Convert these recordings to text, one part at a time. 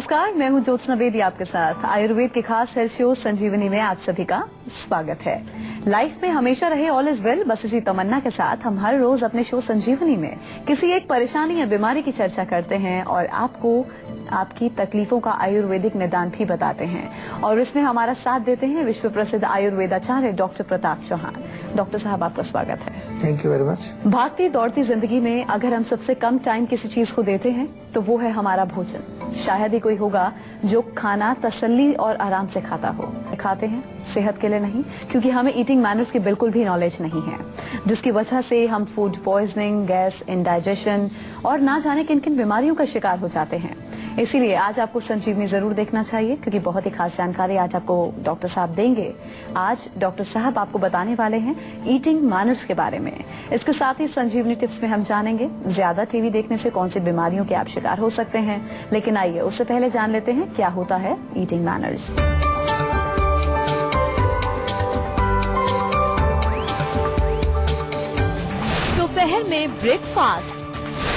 नमस्कार, मैं हूं ज्योत्सना बेदी आपके साथ। आयुर्वेद के खास हेल्थ शो संजीवनी में आप सभी का स्वागत है। लाइफ में हमेशा रहे ऑल इज वेल, बस इसी तमन्ना के साथ हम हर रोज अपने शो संजीवनी में किसी एक परेशानी या बीमारी की चर्चा करते हैं और आपको आपकी तकलीफों का आयुर्वेदिक निदान भी बताते हैं। और इसमें हमारा साथ देते हैं विश्व प्रसिद्ध आयुर्वेदाचार्य डॉक्टर प्रताप चौहान। डॉक्टर साहब, आपका स्वागत है। Thank you very much. भागती दौड़ती जिंदगी में अगर हम सबसे कम टाइम किसी चीज को देते हैं तो वो है हमारा भोजन। शायद ही कोई होगा जो खाना तसल्ली और आराम से खाता हो। खाते हैं सेहत के लिए नहीं, क्योंकि हमें ईटिंग मैनर्स की बिल्कुल भी नॉलेज नहीं है, जिसकी वजह से हम फूड पॉइजनिंग, गैस, इंडाइजेशन और ना जाने किन किन बीमारियों का शिकार हो जाते हैं। इसीलिए आज आपको संजीवनी जरूर देखना चाहिए, क्योंकि बहुत ही खास जानकारी आज आपको डॉक्टर साहब देंगे। आज डॉक्टर साहब आपको बताने वाले हैं ईटिंग मैनर्स के बारे में। इसके साथ ही संजीवनी टिप्स में हम जानेंगे ज्यादा टीवी देखने से कौन सी बीमारियों के आप शिकार हो सकते हैं। लेकिन आइए उससे पहले जान लेते हैं क्या होता है ईटिंग मैनर्स। दोपहर में ब्रेकफास्ट,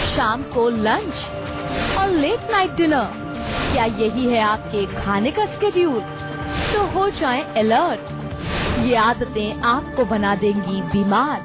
शाम को लंच और लेट नाइट डिनर, क्या यही है आपके खाने का स्केड्यूल? तो हो जाएं अलर्ट, ये आदतें आपको बना देंगी बीमार।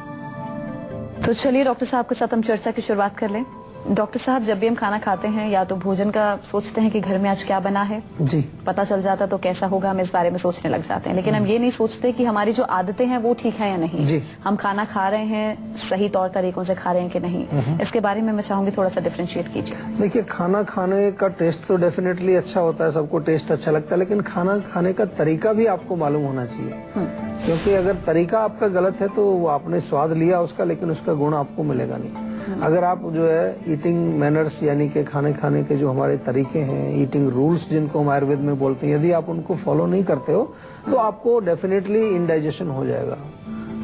तो चलिए डॉक्टर साहब के साथ हम चर्चा की शुरुआत कर लें। डॉक्टर साहब, जब भी हम खाना खाते हैं या तो भोजन का सोचते हैं कि घर में आज क्या बना है, जी पता चल जाता तो कैसा होगा, हम इस बारे में सोचने लग जाते हैं। लेकिन हम ये नहीं सोचते कि हमारी जो आदतें हैं वो ठीक है या नहीं। जी। हम खाना खा रहे हैं सही तौर तरीकों से खा रहे हैं कि नहीं। इसके बारे में मैं चाहूंगी थोड़ा सा डिफरेंशिएट कीजिए। देखिए, खाना खाने का टेस्ट तो डेफिनेटली अच्छा होता है, सबको टेस्ट अच्छा लगता है, लेकिन खाना खाने का तरीका भी आपको मालूम होना चाहिए। क्योंकि अगर तरीका आपका गलत है तो आपने स्वाद लिया उसका, लेकिन उसका गुण आपको मिलेगा नहीं। अगर आप जो है ईटिंग मैनर्स यानी कि खाने खाने के जो हमारे तरीके हैं, ईटिंग रूल्स जिनको हम आयुर्वेद में बोलते हैं, यदि आप उनको फॉलो नहीं करते हो तो आपको डेफिनेटली इंडाइजेशन हो जाएगा।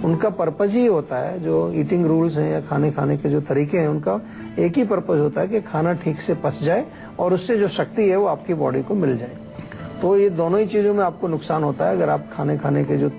उनका पर्पज ही होता है, जो ईटिंग रूल्स हैं या खाने खाने के जो तरीके हैं, उनका एक ही पर्पज होता है कि खाना ठीक से पच जाए और उससे जो शक्ति है वो आपकी बॉडी को मिल जाए। तो ये दोनों ही चीजों में आपको नुकसान होता है अगर आप खाने खाने के जो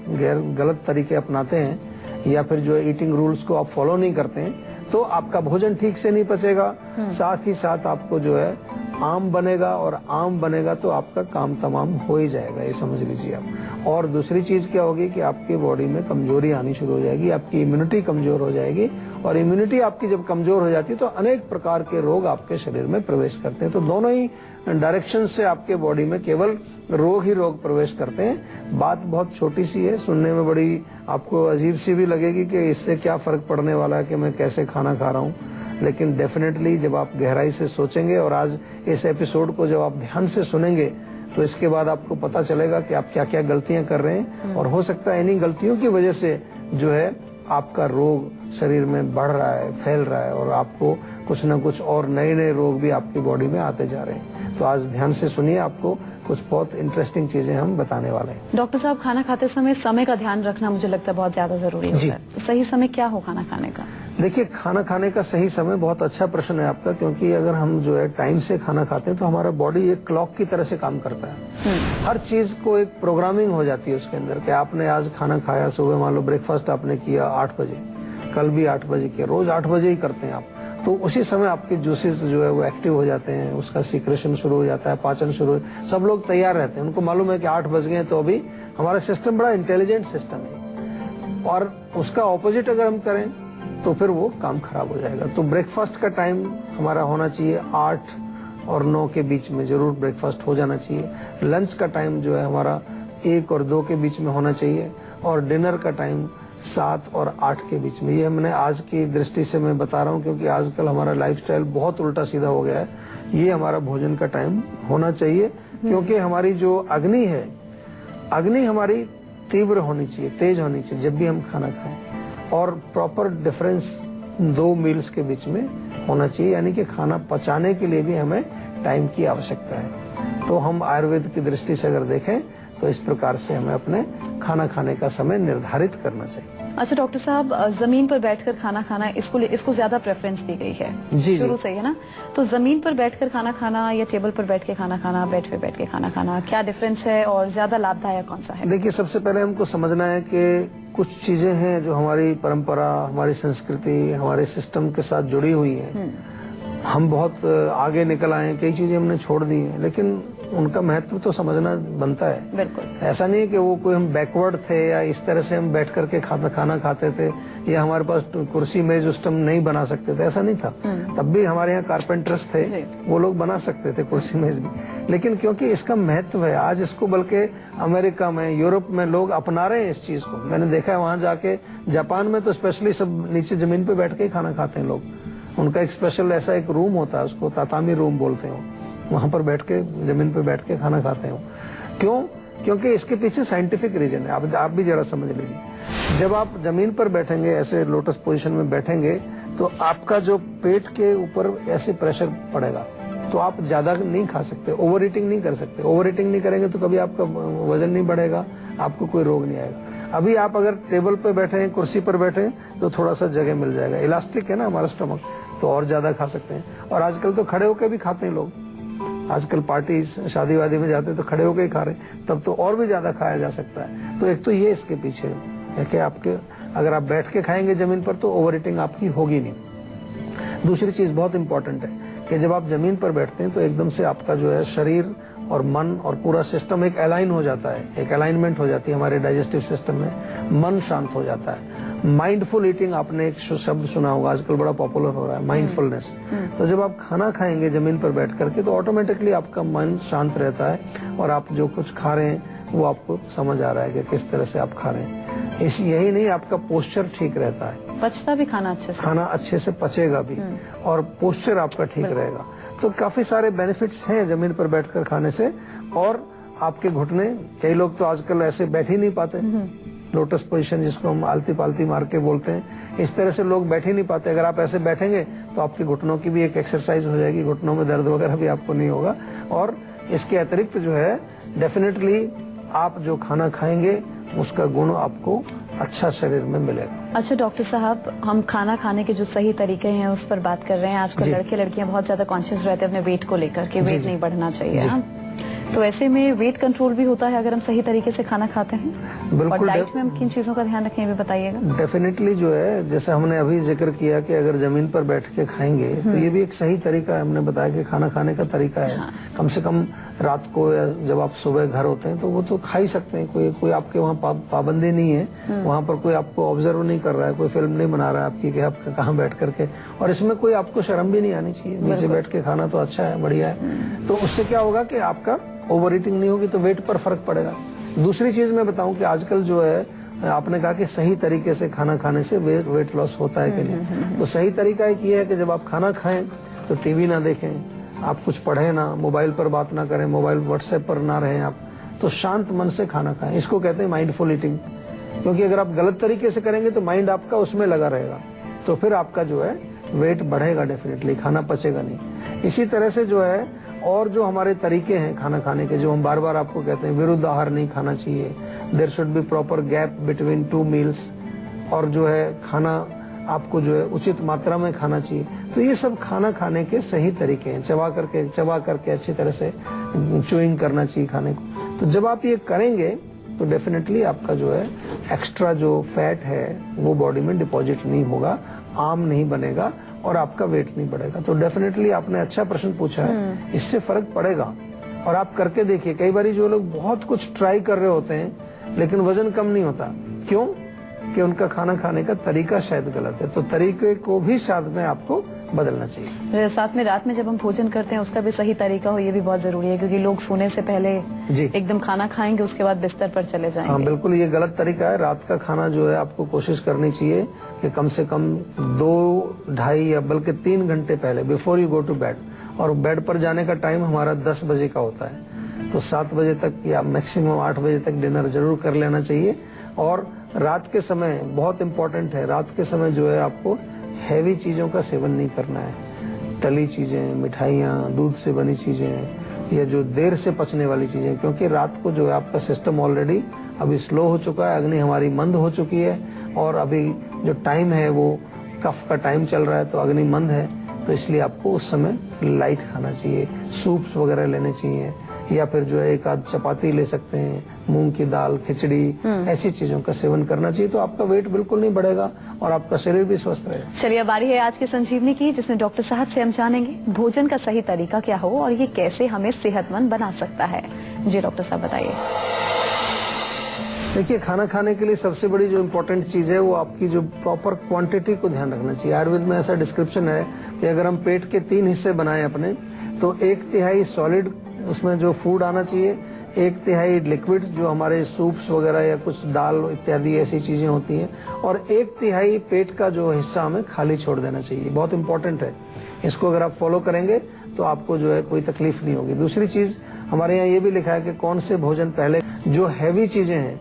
गलत तरीके अपनाते हैं या फिर जो ईटिंग रूल्स को आप फॉलो नहीं करते हैं, तो आपका भोजन ठीक से नहीं पचेगा। साथ ही साथ आपको जो है आम बनेगा, और आम बनेगा तो आपका काम तमाम हो ही जाएगा, ये समझ लीजिए आप। और दूसरी चीज क्या होगी कि आपकी बॉडी में कमजोरी आनी शुरू हो जाएगी, आपकी इम्यूनिटी कमजोर हो जाएगी, और इम्यूनिटी आपकी जब कमजोर हो जाती है तो अनेक प्रकार के रोग आपके शरीर में प्रवेश करते हैं। तो दोनों ही डायरेक्शन से आपके बॉडी में केवल रोग ही रोग प्रवेश करते हैं। बात बहुत छोटी सी है, सुनने में बड़ी आपको अजीब सी भी लगेगी कि इससे क्या फर्क पड़ने वाला है कि मैं कैसे खाना खा रहा हूँ, लेकिन डेफिनेटली जब आप गहराई से सोचेंगे और आज इस एपिसोड को जब आप ध्यान से सुनेंगे तो इसके बाद आपको पता चलेगा कि आप क्या क्या गलतियां कर रहे हैं, और हो सकता है इन्हीं गलतियों की वजह से जो है आपका रोग शरीर में बढ़ रहा है, फैल रहा है, और आपको कुछ न कुछ और नए नए रोग भी आपकी बॉडी में आते जा रहे हैं। तो आज ध्यान से सुनिए, आपको कुछ बहुत इंटरेस्टिंग चीजें हम बताने वाले हैं। डॉक्टर साहब, खाना खाते समय का ध्यान रखना मुझे लगता है बहुत ज्यादा जरूरी होता है। तो सही समय क्या हो खाना खाने का? देखिए, खाना खाने का सही समय बहुत अच्छा प्रश्न है आपका, क्योंकि अगर हम जो है टाइम से खाना खाते हैं तो हमारा बॉडी एक क्लॉक की तरह से काम करता है। हर चीज को एक प्रोग्रामिंग हो जाती है उसके अंदर कि आपने आज खाना खाया, सुबह मान लो ब्रेकफास्ट आपने किया 8 बजे, कल भी 8 बजे किया, रोज 8 बजे ही करते हैं आप, तो उसी समय आपके जूसेस जो है वो एक्टिव हो जाते हैं, उसका सीक्रेशन शुरू हो जाता है, पाचन शुरू हो, सब लोग तैयार रहते हैं, उनको मालूम है कि 8 बज गए। तो अभी हमारा सिस्टम बड़ा इंटेलिजेंट सिस्टम है, और उसका ऑपोजिट अगर हम करें तो फिर वो काम खराब हो जाएगा। तो ब्रेकफास्ट का टाइम हमारा होना चाहिए 8 और 9 के बीच में जरूर ब्रेकफास्ट हो जाना चाहिए। लंच का टाइम जो है हमारा 1 और 2 के बीच में होना चाहिए, और डिनर का टाइम 7 और 8 के बीच में। ये मैंने आज की दृष्टि से मैं बता रहा हूँ, क्योंकि आजकल हमारा लाइफस्टाइल बहुत उल्टा सीधा हो गया है। ये हमारा भोजन का टाइम होना चाहिए, क्योंकि हमारी जो अग्नि है, अग्नि हमारी तीव्र होनी चाहिए, तेज होनी चाहिए जब भी हम खाना खाएं, और प्रॉपर डिफरेंस 2 मील्स के बीच में होना चाहिए, यानी कि खाना पचाने के लिए भी हमें टाइम की आवश्यकता है। तो हम आयुर्वेद की दृष्टि से अगर देखें तो इस प्रकार से हमें अपने खाना खाने का समय निर्धारित करना चाहिए। अच्छा डॉक्टर साहब, जमीन पर बैठकर खाना खाना इसको ज्यादा प्रेफरेंस दी गई है शुरू से, है ना? तो जमीन पर बैठकर खाना खाना या टेबल पर बैठ के खाना खाना, बेड पे बैठ के खाना खाना, क्या डिफरेंस है और ज्यादा लाभदायक कौन सा है? देखिए, सबसे पहले हमको समझना है कि कुछ चीजें हैं जो हमारी परंपरा, हमारी संस्कृति, हमारे सिस्टम के साथ जुड़ी हुई हैं, हम बहुत आगे निकल आए, कई चीजें हमने छोड़ दी हैं, लेकिन उनका महत्व तो समझना बनता है। बिल्कुल। ऐसा नहीं है कि वो कोई हम बैकवर्ड थे या इस तरह से हम बैठ करके खाना खाते थे या हमारे पास कुर्सी मेज उस टाइम नहीं बना सकते थे, ऐसा नहीं था। तब भी हमारे यहाँ कारपेंटर्स थे, वो लोग बना सकते थे कुर्सी मेज भी, लेकिन क्योंकि इसका महत्व है आज इसको बल्कि अमेरिका में, यूरोप में लोग अपना रहे हैं इस चीज को। मैंने देखा है वहां जाके, जापान में तो स्पेशली सब नीचे जमीन पे बैठ के ही खाना खाते हैं लोग। उनका एक स्पेशल ऐसा एक रूम होता है, उसको तातामी रूम बोलते हैं, वहां पर बैठ के जमीन पे बैठ के खाना खाते हैं। क्यों? क्योंकि इसके पीछे साइंटिफिक रीजन है। आप भी जरा समझ लीजिए, जब आप जमीन पर बैठेंगे, ऐसे लोटस पोजीशन में बैठेंगे, तो आपका जो पेट के ऊपर ऐसे प्रेशर पड़ेगा, तो आप ज्यादा नहीं खा सकते, ओवर ईटिंग नहीं कर सकते। ओवर ईटिंग नहीं करेंगे तो कभी आपका वजन नहीं बढ़ेगा, आपको कोई रोग नहीं आएगा। अभी आप अगर टेबल पे बैठे हैं, कुर्सी पर बैठे हैं, तो थोड़ा सा जगह मिल जाएगा, इलास्टिक है ना हमारा स्टमक, तो और ज्यादा खा सकते हैं। और आजकल तो खड़े होकर भी खाते हैं लोग, आजकल पार्टी शादी वादी में जाते हैं तो खड़े होकर ही खा रहे हैं, तब तो और भी ज्यादा खाया जा सकता है। तो एक तो ये इसके पीछे है कि आपके अगर आप बैठ के खाएंगे जमीन पर तो ओवर ईटिंग आपकी होगी नहीं। दूसरी चीज बहुत इंपॉर्टेंट है कि जब आप जमीन पर बैठते हैं तो एकदम से आपका जो है शरीर और मन और पूरा सिस्टम एक अलाइन हो जाता है, एक अलाइनमेंट हो जाती है हमारे डाइजेस्टिव सिस्टम में, मन शांत हो जाता है। माइंडफुल ईटिंग आपने एक शब्द सुना होगा, आजकल बड़ा पॉपुलर हो रहा है, माइंडफुलनेस। तो जब आप खाना खाएंगे जमीन पर बैठ करके तो ऑटोमेटिकली आपका मन शांत रहता है और आप जो कुछ खा रहे हैं वो आपको समझ आ रहा है कि किस तरह से आप खा रहे हैं। यही नहीं, आपका पोस्चर ठीक रहता है, पचता भी खाना अच्छे से, खाना अच्छे से पचेगा भी और पोस्चर आपका ठीक रहेगा। तो काफी सारे बेनिफिट्स हैं जमीन पर बैठकर खाने से। और आपके घुटने, कई लोग तो आजकल ऐसे बैठ ही नहीं पाते, लोटस पोजीशन जिसको हम आलती पालती मार के बोलते हैं, इस तरह से लोग बैठ ही नहीं पाते। अगर आप ऐसे बैठेंगे तो आपके घुटनों की भी एक एक्सरसाइज हो जाएगी, घुटनों में दर्द वगैरह भी आपको नहीं होगा। और इसके अतिरिक्त जो है डेफिनेटली आप जो खाना खाएंगे उसका गुण आपको अच्छा शरीर में मिलेगा। अच्छा डॉक्टर साहब, हम खाना खाने के जो सही तरीके हैं उस पर बात कर रहे हैं। आजकल लड़के लड़कियां बहुत ज्यादा कॉन्शियस रहते हैं अपने वेट को लेकर के, वेट नहीं बढ़ना चाहिए। हाँ? तो ऐसे में वेट कंट्रोल भी होता है अगर हम सही तरीके से खाना खाते हैं? बिल्कुल। और डाइट में हम किन चीजों का ध्यान रखें, भी बताइएगा। डेफिनेटली जो है, जैसे हमने अभी जिक्र किया कि अगर जमीन पर बैठ के खाएंगे तो ये भी एक सही तरीका है। हमने बताया कि खाना खाने का तरीका है। हाँ। कम से कम रात को या जब आप सुबह घर होते हैं तो वो तो खा ही सकते हैं, कोई आपके वहाँ पाबंदी नहीं है। वहाँ पर कोई आपको ऑब्जर्व नहीं कर रहा है, कोई फिल्म नहीं बना रहा है आपकी कि आप कहाँ बैठ करके। और इसमें कोई आपको शर्म भी नहीं आनी चाहिए, नीचे बैठ के खाना तो अच्छा है, बढ़िया है। तो उससे क्या होगा कि आपका ओवर ईटिंग नहीं होगी, तो वेट पर फर्क पड़ेगा। दूसरी चीज मैं बताऊं कि आजकल जो है, आपने कहा कि सही तरीके से खाना खाने से वेट लॉस होता है कि नहीं, तो सही तरीका एक ये है कि जब आप खाना खाएं तो टीवी ना देखें, आप कुछ पढ़ें ना, मोबाइल पर बात ना करें, मोबाइल व्हाट्सएप पर ना रहें आप, तो शांत मन से खाना खाएं। इसको कहते हैं माइंडफुल ईटिंग। क्योंकि अगर आप गलत तरीके से करेंगे तो माइंड आपका उसमें लगा रहेगा, तो फिर आपका जो है वेट बढ़ेगा, डेफिनेटली खाना पचेगा नहीं। इसी तरह से जो है और जो हमारे तरीके हैं खाना खाने के, जो हम बार बार आपको कहते हैं, विरुद्ध आहार नहीं खाना चाहिए, there should be proper gap between 2 meals, और जो है खाना आपको जो है उचित मात्रा में खाना चाहिए। तो ये सब खाना खाने के सही तरीके हैं। चबा करके अच्छी तरह से च्यूइंग करना चाहिए खाने को। तो जब आप ये करेंगे तो डेफिनेटली आपका जो है एक्स्ट्रा जो फैट है वो बॉडी में डिपॉजिट नहीं होगा, आम नहीं बनेगा और आपका वेट नहीं बढ़ेगा। तो डेफिनेटली आपने अच्छा प्रश्न पूछा है, इससे फर्क पड़ेगा। और आप करके देखिए, कई बार जो लोग बहुत कुछ ट्राई कर रहे होते हैं लेकिन वजन कम नहीं होता, क्यों? कि उनका खाना खाने का तरीका शायद गलत है। तो तरीके को भी साथ में आपको बदलना चाहिए। साथ में रात में जब हम भोजन करते हैं उसका भी सही तरीका हो, ये भी बहुत जरूरी है, क्योंकि लोग सोने से पहले एकदम खाना खाएंगे, उसके बाद बिस्तर पर चले जाएंगे। हाँ बिल्कुल, ये गलत तरीका है। रात का खाना जो है आपको कोशिश करनी चाहिए कि कम से कम 2, 2.5 या बल्कि 3 घंटे पहले, before you go to bed. और बेड पर जाने का टाइम हमारा 10 बजे का होता है, तो 7 बजे तक या मैक्सिमम 8 बजे तक डिनर जरूर कर लेना चाहिए। और रात के समय बहुत इम्पोर्टेंट है, रात के समय जो है आपको हैवी चीजों का सेवन नहीं करना है। तली चीजें, मिठाइयाँ, दूध से बनी चीजें या जो देर से पचने वाली चीजें, क्योंकि रात को जो है आपका सिस्टम ऑलरेडी अभी स्लो हो चुका है, अग्नि हमारी मंद हो चुकी है, और अभी जो टाइम है वो कफ का टाइम चल रहा है, तो अग्नि मंद है। तो इसलिए आपको उस समय लाइट खाना चाहिए, सूप्स वगैरह लेने चाहिए, या फिर जो है एक आध चपाती ले सकते हैं, मूंग की दाल, खिचड़ी, ऐसी चीजों का सेवन करना चाहिए। तो आपका वेट बिल्कुल नहीं बढ़ेगा और आपका शरीर भी स्वस्थ रहेगा। चलिए, बारी है आज की संजीवनी की, जिसमें डॉक्टर साहब से हम जानेंगे भोजन का सही तरीका क्या हो और ये कैसे हमें सेहतमंद बना सकता है। जी डॉक्टर साहब बताइए। देखिए, खाना खाने के लिए सबसे बड़ी जो इम्पोर्टेंट चीज है वो आपकी जो प्रॉपर क्वांटिटी को ध्यान रखना चाहिए। आयुर्वेद में ऐसा डिस्क्रिप्शन है कि अगर हम पेट के 3 हिस्से बनाएं अपने, तो 1/3 सॉलिड उसमें जो फूड आना चाहिए, 1/3 लिक्विड जो हमारे सूप्स वगैरह या कुछ दाल इत्यादि ऐसी चीजें होती हैं, और 1/3 पेट का जो हिस्सा हमें खाली छोड़ देना चाहिए। बहुत इंपॉर्टेंट है, इसको अगर आप फॉलो करेंगे तो आपको जो है कोई तकलीफ नहीं होगी। दूसरी चीज हमारे यहाँ ये भी लिखा है कि कौन से भोजन पहले, जो हैवी चीजें हैं,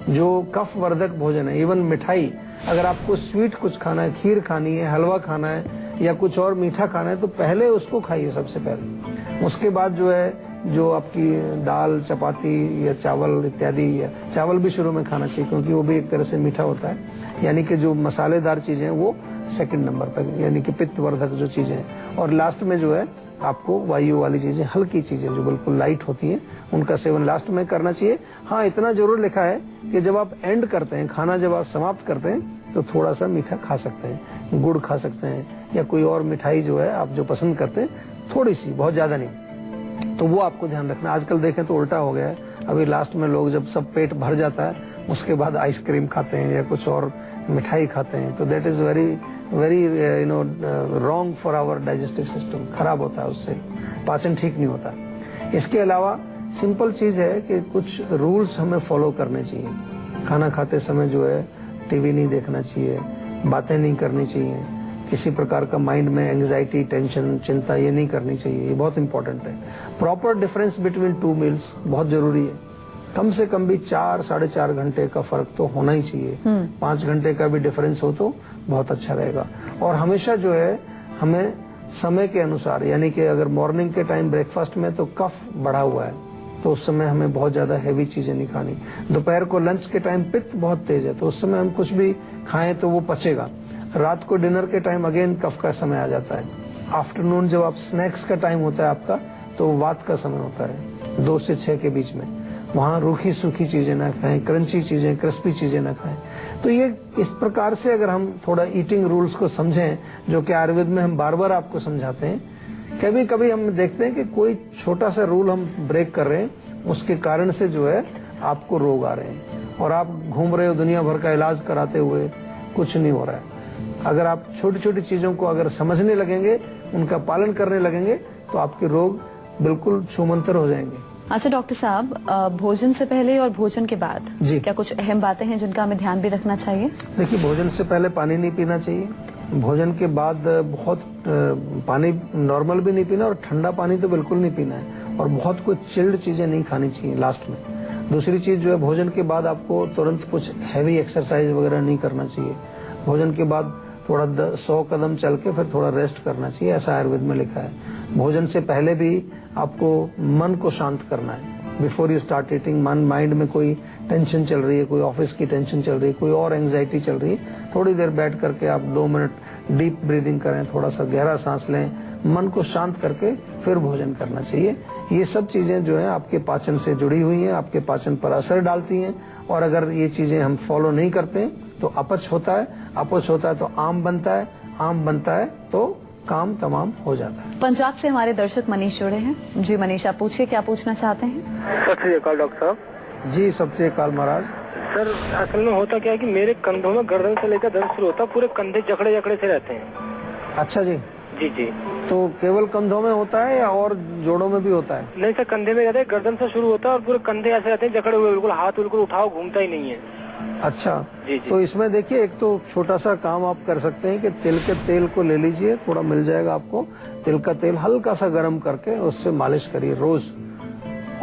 जो कफ वर्धक भोजन है, इवन मिठाई, अगर आपको स्वीट कुछ खाना है, खीर खानी है, हलवा खाना है या कुछ और मीठा खाना है, तो पहले उसको खाइए सबसे पहले। उसके बाद जो है जो आपकी दाल, चपाती या चावल इत्यादि, या चावल भी शुरू में खाना चाहिए क्योंकि वो भी एक तरह से मीठा होता है। यानी कि जो मसालेदार चीजें हैं वो सेकंड नंबर पर, यानी कि पित्त वर्धक जो चीजें हैं। और लास्ट में जो है आपको वायु वाली चीजें, हल्की चीजें जो बिल्कुल लाइट होती हैं, उनका सेवन लास्ट में करना चाहिए। हाँ, इतना जरूर लिखा है कि जब आप एंड करते हैं, खाना जब आप समाप्त करते हैं, तो थोड़ा सा मीठा खा सकते हैं, गुड़ खा सकते हैं या कोई और मिठाई जो है आप जो पसंद करते हैं, थोड़ी सी, बहुत ज्यादा नहीं। तो वो आपको ध्यान रखना। आजकल देखें तो उल्टा हो गया है। अभी लास्ट में लोग जब सब पेट भर जाता है, उसके बाद आइसक्रीम खाते हैं या कुछ और मिठाई खाते हैं। तो that is very wrong for our digestive system. खराब होता है, उससे पाचन ठीक नहीं होता। इसके अलावा सिंपल चीज है कि कुछ रूल्स हमें फॉलो करने चाहिए। खाना खाते समय जो है टीवी नहीं देखना चाहिए, बातें नहीं करनी चाहिए, किसी प्रकार का माइंड में एंजाइटी, टेंशन, चिंता ये नहीं करनी चाहिए। ये बहुत इंपॉर्टेंट है। प्रॉपर डिफरेंस बिटवीन 2 मील्स बहुत जरूरी है। कम से कम भी 4-4.5 घंटे का फर्क तो होना ही चाहिए। 5 घंटे का भी डिफरेंस हो तो बहुत अच्छा रहेगा। और हमेशा जो है हमें समय के अनुसार, यानी कि अगर मॉर्निंग के टाइम ब्रेकफास्ट में तो कफ बढ़ा हुआ है, तो उस समय हमें बहुत ज्यादा हैवी चीजें नहीं खानी। दोपहर को लंच के टाइम पित्त बहुत तेज है, तो उस समय हम कुछ भी खाएं तो वो पचेगा। रात को डिनर के टाइम अगेन कफ का समय आ जाता है। आफ्टरनून जब आप स्नैक्स का टाइम होता है आपका, तो वात का समय होता है 2 से 6 के बीच में। वहाँ रूखी सूखी चीजें ना खाएं, क्रंची चीजें, क्रिस्पी चीजें ना खाएं। तो ये इस प्रकार से अगर हम थोड़ा ईटिंग रूल्स को समझें, जो कि आयुर्वेद में हम बार बार आपको समझाते हैं, कभी कभी हम देखते हैं कि कोई छोटा सा रूल हम ब्रेक कर रहे हैं, उसके कारण से जो है आपको रोग आ रहे हैं और आप घूम रहे हो दुनिया भर का इलाज कराते हुए, कुछ नहीं हो रहा है। अगर आप छोटी छोटी चीजों को अगर समझने लगेंगे, उनका पालन करने लगेंगे, तो आपके रोग बिल्कुल छूमंतर हो जाएंगे। अच्छा डॉक्टर साहब, भोजन से पहले और भोजन के बाद जी, क्या कुछ अहम बातें हैं जिनका हमें ध्यान भी रखना चाहिए? देखिए, भोजन से पहले पानी नहीं पीना चाहिए। भोजन के बाद बहुत पानी नॉर्मल भी नहीं पीना और ठंडा पानी तो बिल्कुल नहीं पीना है। और बहुत कुछ चिल्ड चीजें नहीं खानी चाहिए लास्ट में। दूसरी चीज जो है, भोजन के बाद आपको तुरंत कुछ हैवी एक्सरसाइज वगैरह नहीं करना चाहिए। भोजन के बाद थोड़ा 100 कदम चल के फिर थोड़ा रेस्ट करना चाहिए, ऐसा आयुर्वेद में लिखा है। भोजन से पहले भी आपको मन को शांत करना है। Before you start eating, mind में कोई टेंशन चल रही है, कोई ऑफिस की टेंशन चल रही है, कोई और एंजाइटी चल रही है, थोड़ी देर बैठ करके आप 2 मिनट डीप ब्रीदिंग करें, थोड़ा सा गहरा सांस लें, मन को शांत करके फिर भोजन करना चाहिए। ये सब चीजें जो है आपके पाचन से जुड़ी हुई हैं, आपके पाचन पर असर डालती हैं। और अगर ये चीजें हम फॉलो नहीं करते तो अपच होता है, अपच होता है तो आम बनता है, आम बनता है तो काम तमाम हो जाता है। पंजाब से हमारे दर्शक मनीष जुड़े हैं। जी मनीष, आप पूछिए, क्या पूछना चाहते हैं? सत श्री अकाल डॉक्टर साहब। जी, सत श्री अकाल महाराज। सर, असल में होता क्या है कि मेरे कंधों में गर्दन से लेकर दर्द शुरू होता है, पूरे कंधे जकड़े जकड़े से रहते हैं। अच्छा जी। जी जी। तो केवल कंधों में होता है या और जोड़ों में भी होता है? नहीं सर, कंधे में रहता है, गर्दन से शुरू होता है और पूरे कंधे ऐसे रहते हैं जकड़े हुए, बिल्कुल हाथ बिल्कुल उठाओ घूमता ही नहीं है। अच्छा जी जी। तो इसमें देखिए, एक तो छोटा सा काम आप कर सकते हैं कि तिल के तेल को ले लीजिए, थोड़ा मिल जाएगा आपको। तिल का तेल हल्का सा गर्म करके उससे मालिश करिए रोज।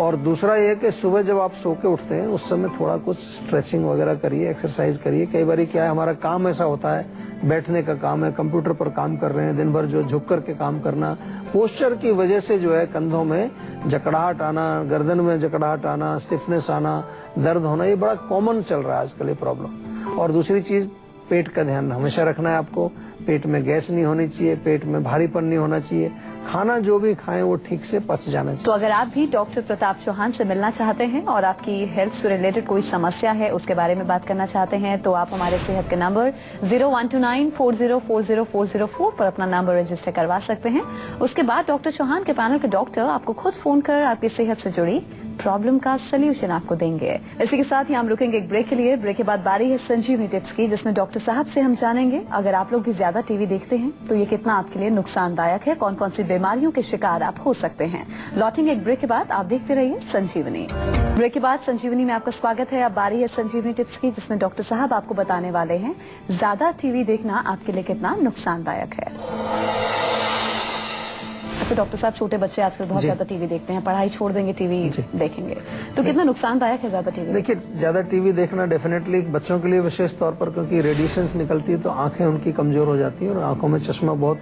और दूसरा ये कि सुबह जब आप सो के उठते हैं उस समय थोड़ा कुछ स्ट्रेचिंग वगैरह करिए, एक्सरसाइज करिए। कई बार क्या है, हमारा काम ऐसा होता है, बैठने का काम है, कंप्यूटर पर काम कर रहे हैं दिन भर, जो झुक करके काम करना, पोस्चर की वजह से जो है कंधों में जकड़ाहट आना, गर्दन में जकड़ाहट आना, स्टिफनेस आना, दर्द होना, ये बड़ा कॉमन चल रहा है आजकल ये प्रॉब्लम। और दूसरी चीज, पेट का ध्यान हमेशा रखना है आपको। पेट में गैस नहीं होनी चाहिए, पेट में भारीपन नहीं होना चाहिए, खाना जो भी खाएं वो ठीक से पच जाना चाहिए। तो अगर आप भी डॉक्टर प्रताप चौहान से मिलना चाहते हैं और आपकी हेल्थ से रिलेटेड कोई समस्या है उसके बारे में बात करना चाहते हैं तो आप हमारे सेहत के नंबर 0129404040 पर अपना नंबर रजिस्टर करवा सकते हैं। उसके बाद डॉक्टर चौहान के पैनल के डॉक्टर आपको खुद फोन कर आपकी सेहत से जुड़ी प्रॉब्लम का सोल्यूशन आपको देंगे। इसी के साथ ही हम रुकेंगे एक ब्रेक के लिए। ब्रेक के बाद बारी है संजीवनी टिप्स की, जिसमें डॉक्टर साहब से हम जानेंगे अगर आप लोग भी ज्यादा टीवी देखते हैं तो ये कितना आपके लिए नुकसानदायक है, कौन कौन सी बीमारियों के शिकार आप हो सकते हैं। लौटेंगे एक ब्रेक के बाद, आप देखते रहिए संजीवनी। ब्रेक के बाद संजीवनी में आपका स्वागत है। अब बारी है संजीवनी टिप्स की, जिसमें डॉक्टर साहब आपको बताने वाले हैं ज्यादा टीवी देखना आपके लिए कितना नुकसानदायक है। अच्छा डॉक्टर साहब, छोटे बच्चे आजकल बहुत ज्यादा टीवी देखते हैं, पढ़ाई छोड़ देंगे टीवी देखेंगे, तो कितना नुकसानदायक है ज्यादा टीवी? देखिए, ज्यादा टीवी देखना डेफिनेटली बच्चों के लिए विशेष तौर पर, क्योंकि रेडिएशंस निकलती है तो आंखें उनकी कमजोर हो जाती है और आंखों में चश्मा बहुत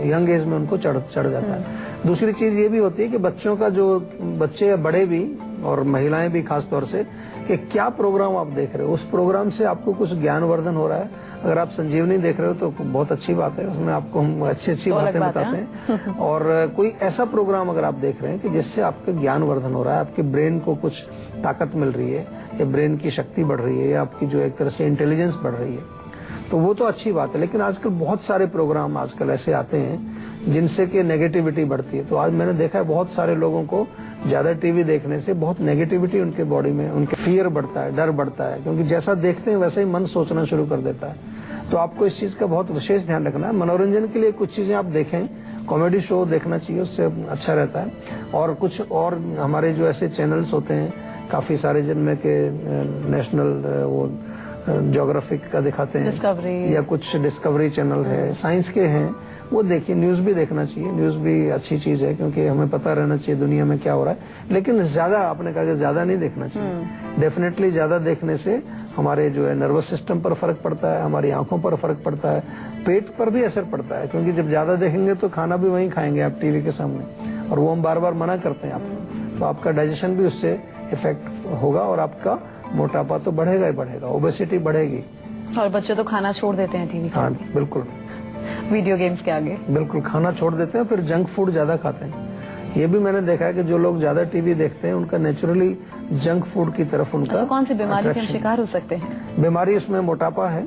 यंग एज में उनको चढ़ जाता है। दूसरी चीज ये भी होती है कि बच्चों का जो बच्चे या बड़े भी और महिलाएं भी खास तौर से, कि क्या प्रोग्राम आप देख रहे हो, उस प्रोग्राम से आपको कुछ ज्ञानवर्धन हो रहा है। अगर आप संजीवनी देख रहे हो तो बहुत अच्छी बात है, उसमें आपको हम अच्छी बातें बताते हैं। और कोई ऐसा प्रोग्राम अगर आप देख रहे हैं कि जिससे आपके ज्ञानवर्धन हो रहा है, आपके ब्रेन को कुछ ताकत मिल रही है या ब्रेन की शक्ति बढ़ रही है या आपकी जो एक तरह से इंटेलिजेंस बढ़ रही है, तो वो तो अच्छी बात है। लेकिन आजकल बहुत सारे प्रोग्राम आजकल ऐसे आते हैं जिनसे कि नेगेटिविटी बढ़ती है। तो आज मैंने देखा है बहुत सारे लोगों को ज्यादा टीवी देखने से बहुत नेगेटिविटी उनके बॉडी में, उनके फियर बढ़ता है, डर बढ़ता है, क्योंकि जैसा देखते हैं वैसे ही मन सोचना शुरू कर देता है। तो आपको इस चीज का बहुत विशेष ध्यान रखना है। मनोरंजन के लिए कुछ चीजें आप देखें, कॉमेडी शो देखना चाहिए, उससे अच्छा रहता है। और कुछ और हमारे जो ऐसे चैनल्स होते हैं काफी सारे, जिनमें के नेशनल वो ज्योग्राफिक का दिखाते हैं, डिस्कवरी या कुछ डिस्कवरी चैनल है, साइंस के हैं, वो देखिए। न्यूज भी देखना चाहिए, न्यूज भी अच्छी चीज है क्योंकि हमें पता रहना चाहिए दुनिया में क्या हो रहा है। लेकिन ज्यादा, आपने कहा कि ज्यादा नहीं देखना चाहिए। डेफिनेटली ज्यादा देखने से हमारे जो है नर्वस सिस्टम पर फर्क पड़ता है, हमारी आंखों पर फर्क पड़ता है, पेट पर भी असर पड़ता है, क्योंकि जब ज्यादा देखेंगे तो खाना भी वहीं खाएंगे आप टीवी के सामने, और वो हम बार बार मना करते हैं आपको। तो आपका डाइजेशन भी उससे इफेक्ट होगा और आपका मोटापा तो बढ़ेगा ही बढ़ेगा, ओबेसिटी बढ़ेगी। और बच्चे तो खाना छोड़ देते हैं टीवी, हाँ बिल्कुल, वीडियो गेम्स के आगे बिल्कुल खाना छोड़ देते हैं, फिर जंक फूड ज्यादा खाते हैं। ये भी मैंने देखा है कि जो लोग ज्यादा टीवी देखते हैं उनका नेचुरली जंक फूड की तरफ उनका। अच्छा, कौन सी बीमारी के हम शिकार हो सकते हैं? बीमारी उसमें मोटापा है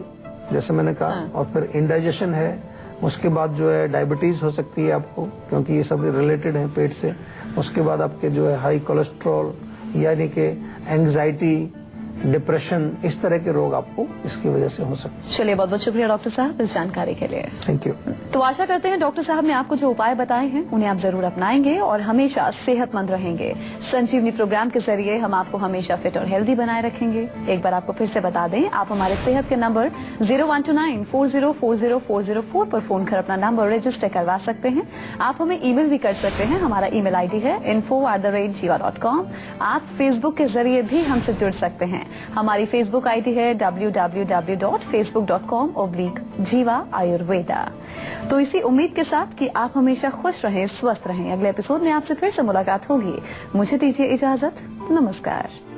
जैसे मैंने कहा, और फिर इंडाइजेशन है, उसके बाद जो है डायबिटीज हो सकती है आपको, क्योंकि ये सब रिलेटेड है पेट से। उसके बाद आपके जो है हाई कोलेस्ट्रॉल, यानी कि एंग्जाइटी, डिप्रेशन, इस तरह के रोग आपको इसकी वजह से हो सकते हैं। चलिए, बहुत बहुत शुक्रिया डॉक्टर साहब इस जानकारी के लिए। Thank you. तो आशा करते हैं डॉक्टर साहब ने आपको जो उपाय बताए हैं उन्हें आप जरूर अपनाएंगे और हमेशा सेहतमंद रहेंगे। संजीवनी प्रोग्राम के जरिए हम आपको हमेशा फिट और हेल्दी बनाए रखेंगे। एक बार आपको फिर से बता दें, आप हमारे सेहत के नंबर 0129404040 पर फोन कर अपना नंबर रजिस्टर करवा सकते हैं। आप हमें ईमेल भी कर सकते हैं, हमारा ईमेल ID है info@jiva.com। आप फेसबुक के जरिए भी हमसे जुड़ सकते हैं। हमारी फेसबुक ID है www.facebook.com/jiva ayurveda। तो इसी उम्मीद के साथ कि आप हमेशा खुश रहें, स्वस्थ रहें, अगले एपिसोड में आपसे फिर से मुलाकात होगी। मुझे दीजिए इजाजत, नमस्कार।